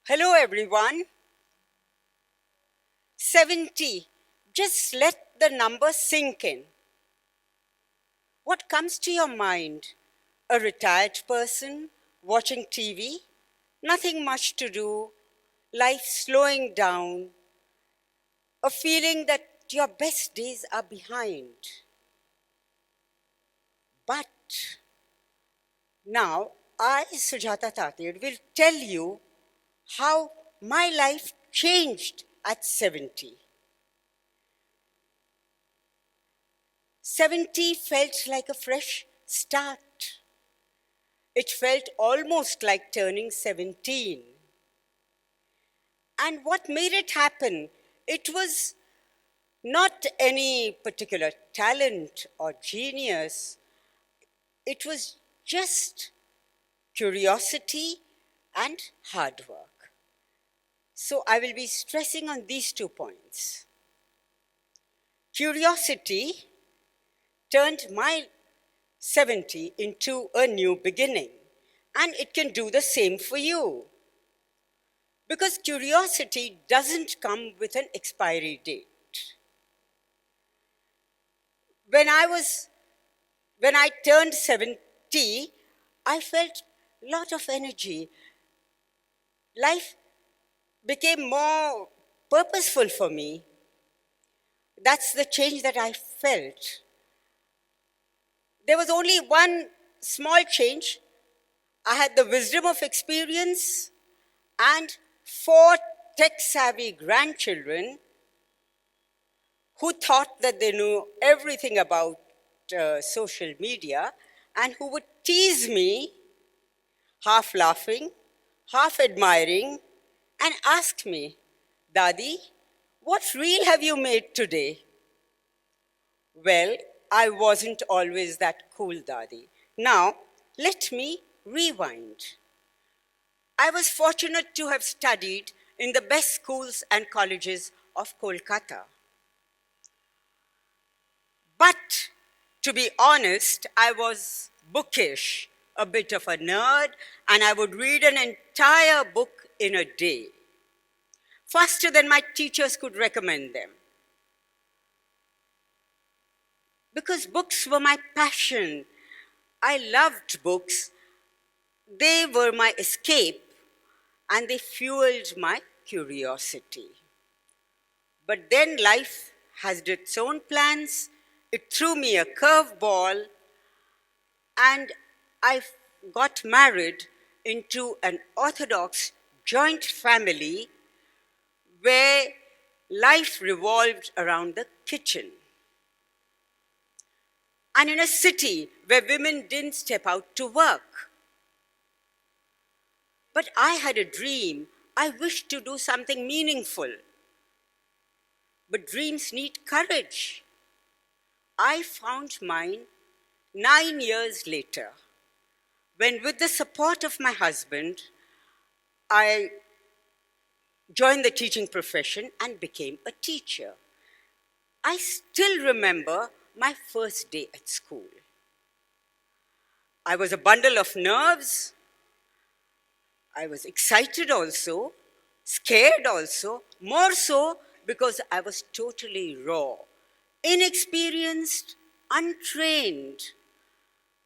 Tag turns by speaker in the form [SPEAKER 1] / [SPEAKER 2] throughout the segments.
[SPEAKER 1] Hello, everyone. 70. Just let the number sink in. What comes to your mind? A retired person watching TV? Nothing much to do, life slowing down, a feeling that your best days are behind. But now, I, Sujata Tatir, will tell you how my life changed at 70. 70 felt like a fresh start. It felt almost like turning 17. And what made it happen? It was not any particular talent or genius. It was just curiosity and hard work. So I will be stressing on these 2 points. Curiosity turned my 70 into a new beginning, and it can do the same for you. Because curiosity doesn't come with an expiry date. When I turned 70, I felt a lot of energy. Life became more purposeful for me. That's the change that I felt. There was only one small change. I had the wisdom of experience and 4 tech-savvy grandchildren who thought that they knew everything about social media and who would tease me, half laughing, half admiring, and ask me, Dadi, what reel have you made today? Well, I wasn't always that cool, Dadi. Now, let me rewind. I was fortunate to have studied in the best schools and colleges of Kolkata. But to be honest, I was bookish, a bit of a nerd, and I would read an entire book in a day, faster than my teachers could recommend them. Because books were my passion. I loved books. They were my escape, and they fueled my curiosity. But then life has its own plans. It threw me a curveball, and I got married into an Orthodox joint family where life revolved around the kitchen. And in a city where women didn't step out to work. But I had a dream. I wished to do something meaningful. But dreams need courage. I found mine 9 years later, when with the support of my husband, I joined the teaching profession and became a teacher. I still remember my first day at school. I was a bundle of nerves. I was excited also, scared also, more so because I was totally raw, inexperienced, untrained.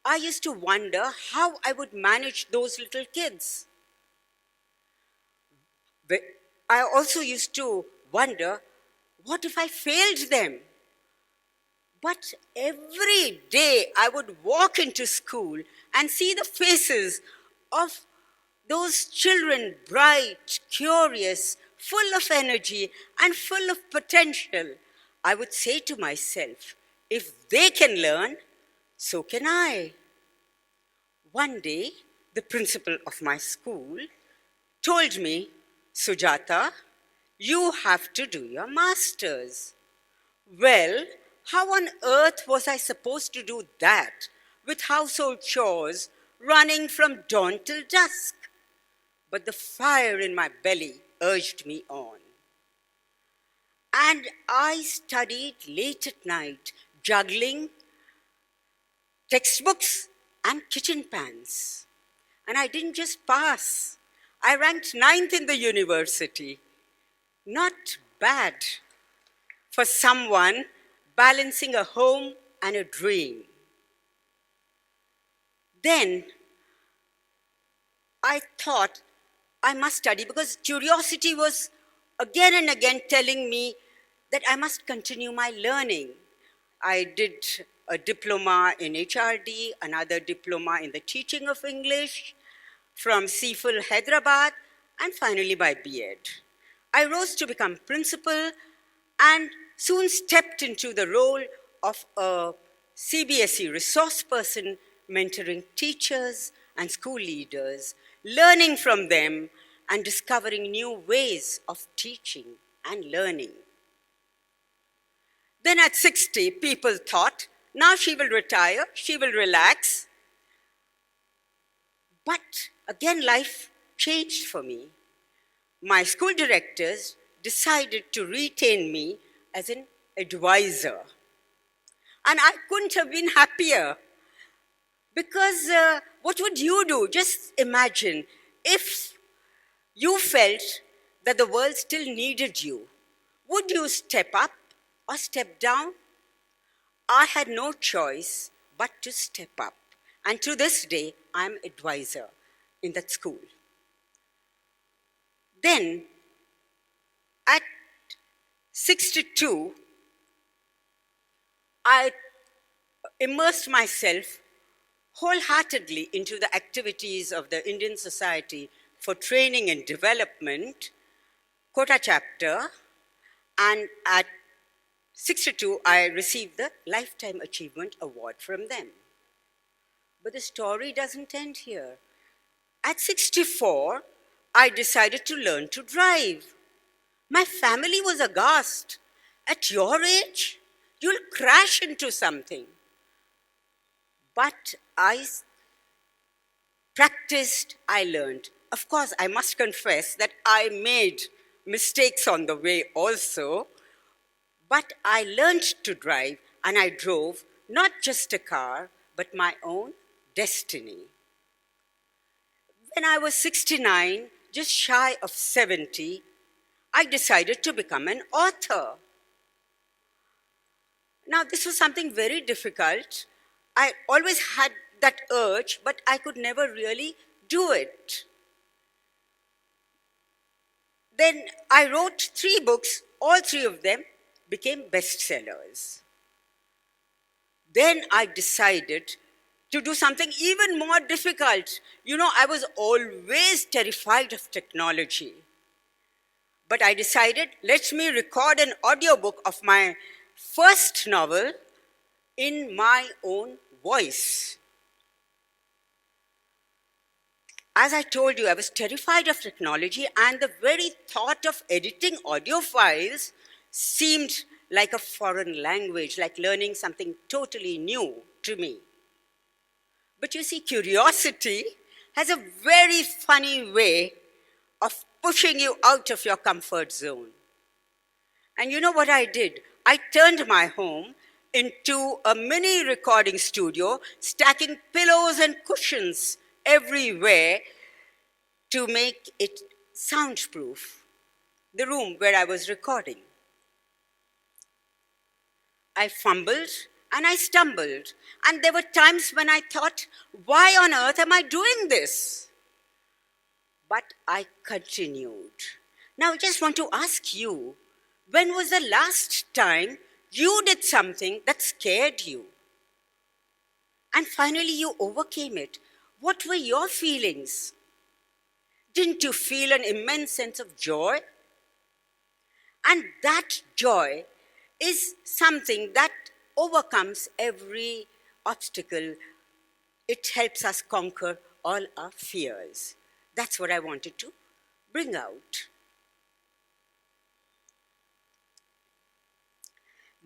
[SPEAKER 1] I used to wonder how I would manage those little kids. I also used to wonder, what if I failed them? But every day I would walk into school and see the faces of those children, bright, curious, full of energy and full of potential. I would say to myself, if they can learn, so can I. One day, the principal of my school told me, Sujata, you have to do your master's. Well, how on earth was I supposed to do that with household chores running from dawn till dusk? But the fire in my belly urged me on. And I studied late at night, juggling textbooks and kitchen pans. And I didn't just pass, I ranked ninth in the university. Not bad for someone balancing a home and a dream. Then I thought I must study because curiosity was again and again telling me that I must continue my learning. I did a diploma in HRD, another diploma in the teaching of English from CFIL Hyderabad, and finally my B.Ed. I rose to become principal and soon stepped into the role of a CBSE resource person, mentoring teachers and school leaders, learning from them and discovering new ways of teaching and learning. Then at 60, people thought, now she will retire, she will relax. But again, life changed for me. My school directors decided to retain me as an advisor. And I couldn't have been happier. Because what would you do? Just imagine if you felt that the world still needed you. Would you step up or step down? I had no choice but to step up. And to this day, I'm advisor in that school. Then, at 62, I immersed myself wholeheartedly into the activities of the Indian Society for Training and Development, Kota chapter, and at 62, I received the Lifetime Achievement Award from them. But the story doesn't end here. At 64, I decided to learn to drive. My family was aghast. At your age, you'll crash into something. But I practiced, I learned. Of course, I must confess that I made mistakes on the way also, but I learned to drive and I drove not just a car, but my own destiny. When I was 69, just shy of 70, I decided to become an author. Now, this was something very difficult. I always had that urge, but I could never really do it. Then I wrote 3 books, all 3 of them became bestsellers. Then I decided to do something even more difficult. You know, I was always terrified of technology. But I decided, let me record an audiobook of my first novel in my own voice. As I told you, I was terrified of technology, and the very thought of editing audio files seemed like a foreign language, like learning something totally new to me. But you see, curiosity has a very funny way of pushing you out of your comfort zone. And you know what I did? I turned my home into a mini recording studio, stacking pillows and cushions everywhere to make it soundproof, the room where I was recording. I fumbled and I stumbled, and there were times when I thought, why on earth am I doing this? But I continued. Now I just want to ask you, when was the last time you did something that scared you? And finally you overcame it. What were your feelings? Didn't you feel an immense sense of joy? And that joy is something that overcomes every obstacle. It helps us conquer all our fears. That's what I wanted to bring out.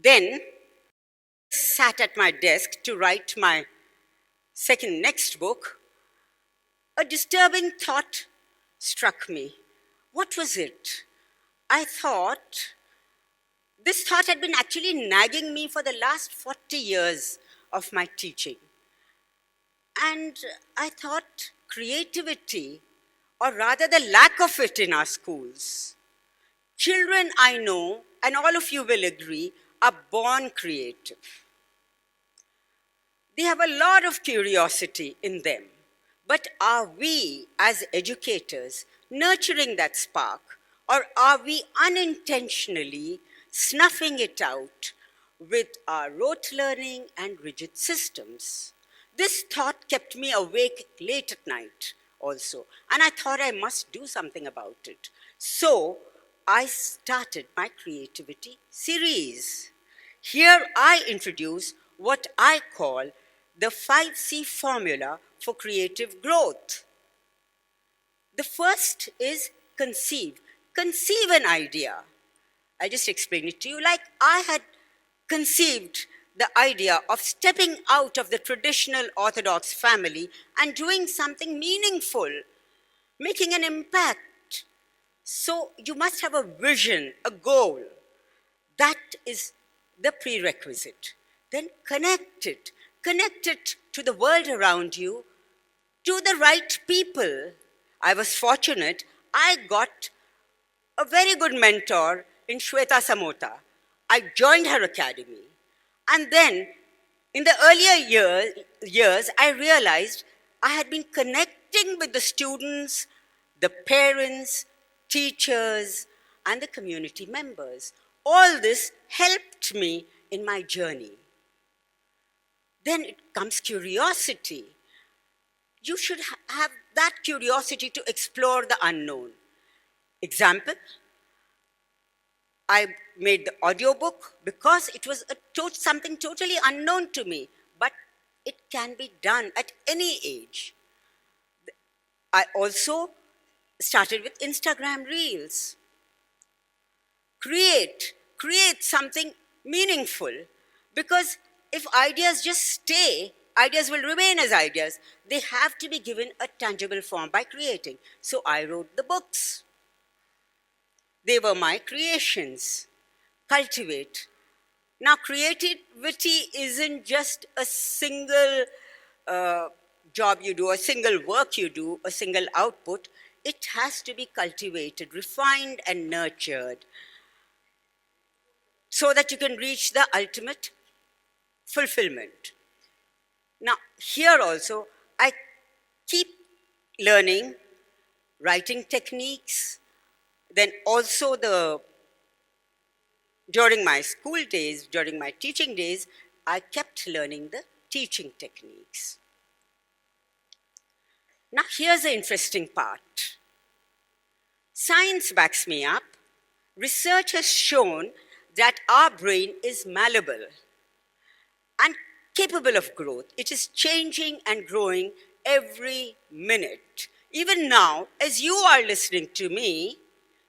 [SPEAKER 1] Then, sat at my desk to write my next book. A disturbing thought struck me. What was it? I thought, this thought had been actually nagging me for the last 40 years of my teaching. And I thought creativity or rather the lack of it in our schools. Children, I know, and all of you will agree, are born creative. They have a lot of curiosity in them. But are we, as educators, nurturing that spark, or are we unintentionally snuffing it out with our rote learning and rigid systems? This thought kept me awake late at night also, and I thought I must do something about it. So I started my creativity series. Here I introduce what I call the 5C formula for creative growth. The first is conceive. Conceive an idea. I just explained it to you like I had conceived the idea of stepping out of the traditional Orthodox family and doing something meaningful, making an impact. So you must have a vision, a goal. That is the prerequisite. Then connect it. Connect it to the world around you, to the right people. I was fortunate. I got a very good mentor in Shweta Samota. I joined her academy. And then, in the earlier years, I realized I had been connecting with the students, the parents, teachers, and the community members. All this helped me in my journey. Then it comes curiosity. You should have that curiosity to explore the unknown. Example, I made the audiobook because it was something totally unknown to me, but it can be done at any age. I also started with Instagram Reels. Create something meaningful, because if ideas just stay, ideas will remain as ideas. They have to be given a tangible form by creating. So I wrote the books. They were my creations. Cultivate. Now, creativity isn't just a single job you do, a single work you do, a single output. It has to be cultivated, refined, and nurtured so that you can reach the ultimate fulfillment. Now, here also, I keep learning writing techniques, then also during my school days, during my teaching days, I kept learning the teaching techniques. Now, here's the interesting part. Science backs me up. Research has shown that our brain is malleable and capable of growth. It is changing and growing every minute. Even now, as you are listening to me,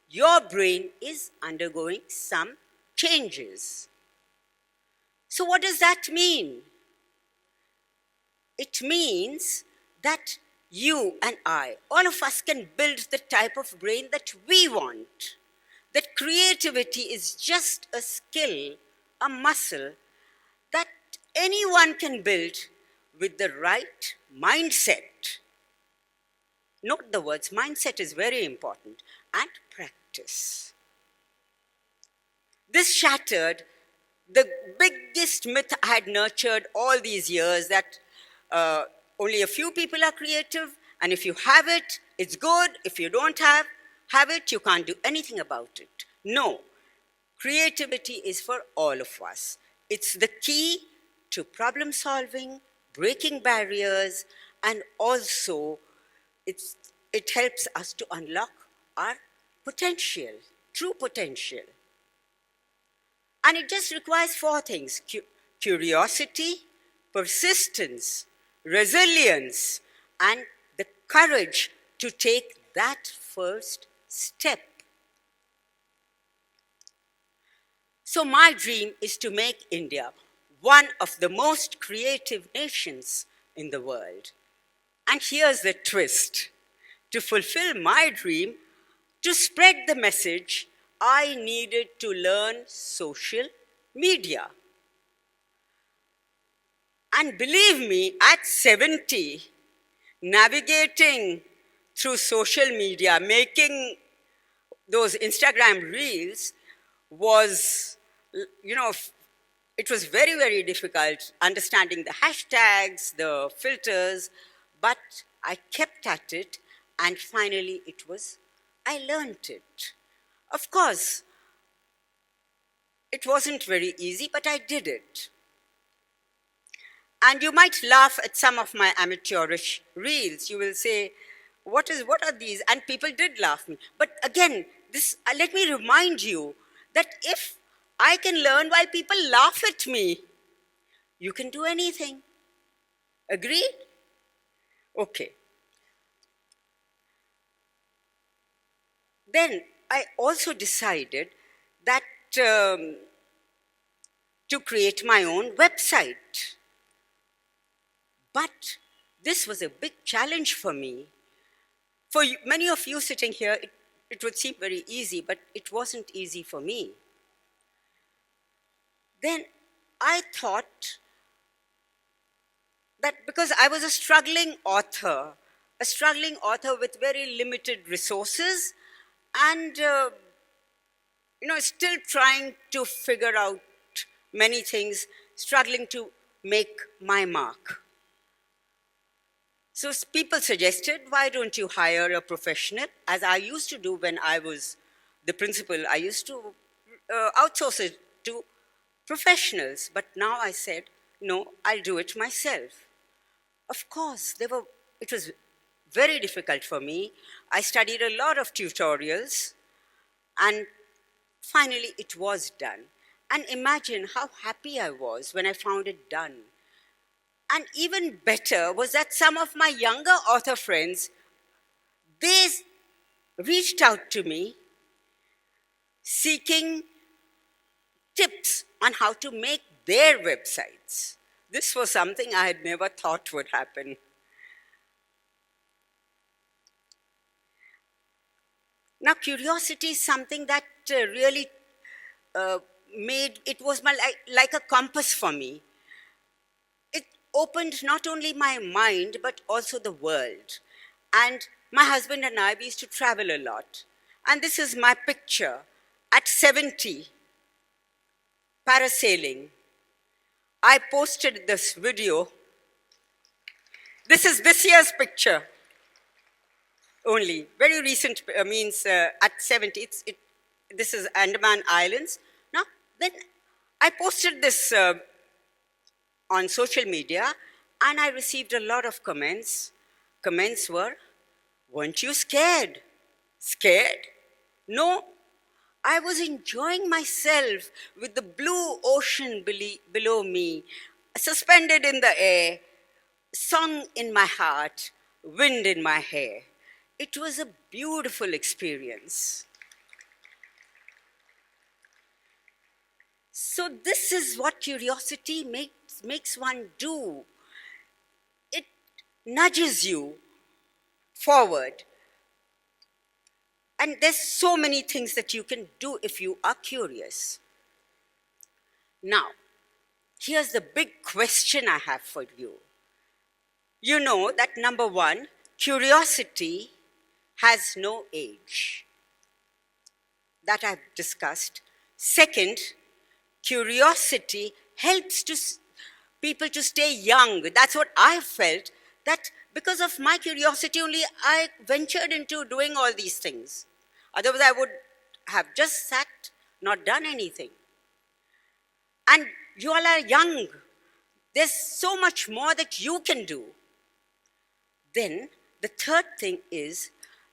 [SPEAKER 1] your brain is undergoing some changes. So what does that mean? It means that you and I, all of us, can build the type of brain that we want. That creativity is just a skill, a muscle that anyone can build with the right mindset. Note the words, mindset is very important, and practice. This shattered the biggest myth I had nurtured all these years, that only a few people are creative, and if you have it, it's good. If you don't have it, you can't do anything about it. No, creativity is for all of us. It's the key to problem solving, breaking barriers, and also it helps us to unlock our potential, true potential. And it just requires 4 things: curiosity, persistence, resilience, and the courage to take that first step. So my dream is to make India one of the most creative nations in the world. And here's the twist. To fulfill my dream, to spread the message, I needed to learn social media. And believe me, at 70, navigating through social media, making those Instagram reels was, it was very, very difficult understanding the hashtags, the filters, but I kept at it, and finally I learned it. Of course, it wasn't very easy, but I did it. And you might laugh at some of my amateurish reels. You will say, what are these? And people did laugh me. But again, let me remind you that if I can learn while people laugh at me, you can do anything. Agreed? Okay. Then I also decided that to create my own website. But this was a big challenge for me. For many of you sitting here, it would seem very easy, but it wasn't easy for me. Then I thought that because I was a struggling author with very limited resources, and still trying to figure out many things, struggling to make my mark. So people suggested, why don't you hire a professional? As I used to do when I was the principal, I used to outsource it to professionals. But now I said, no, I'll do it myself. Of course, it was very difficult for me. I studied a lot of tutorials, and finally it was done. And imagine how happy I was when I found it done. And even better was that some of my younger author friends, they reached out to me seeking tips on how to make their websites. This was something I had never thought would happen. Now, curiosity is something that really it was like a compass for me. It opened not only my mind, but also the world. And my husband and I, we used to travel a lot. And this is my picture at 70, parasailing. I posted this video. This is this year's picture only. Very recent, means at 70. This is Andaman Islands. Now, then I posted this on social media, and I received a lot of comments. Comments were, weren't you scared? Scared? No, I was enjoying myself with the blue ocean below me, suspended in the air, song in my heart, wind in my hair. It was a beautiful experience. So this is what curiosity makes one do. It nudges you forward. And there's so many things that you can do if you are curious. Now, here's the big question I have for you. You know that number one, curiosity has no age. That I've discussed. Second, curiosity helps people to stay young. That's what I felt, that because of my curiosity only, I ventured into doing all these things. Otherwise, I would have just sat, not done anything. And you all are young. There's so much more that you can do. Then, the third thing is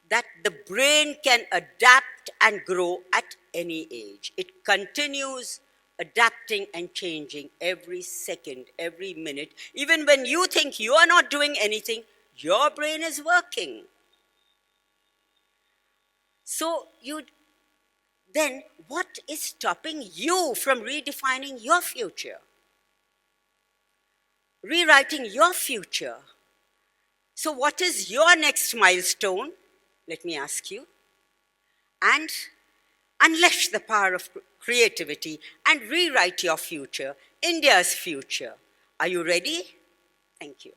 [SPEAKER 1] that the brain can adapt and grow at any age. It continues adapting and changing every second, every minute. Even when you think you are not doing anything, your brain is working. So then what is stopping you from redefining your future? Rewriting your future. So what is your next milestone? Let me ask you. And unleash the power of creativity and rewrite your future, India's future. Are you ready? Thank you.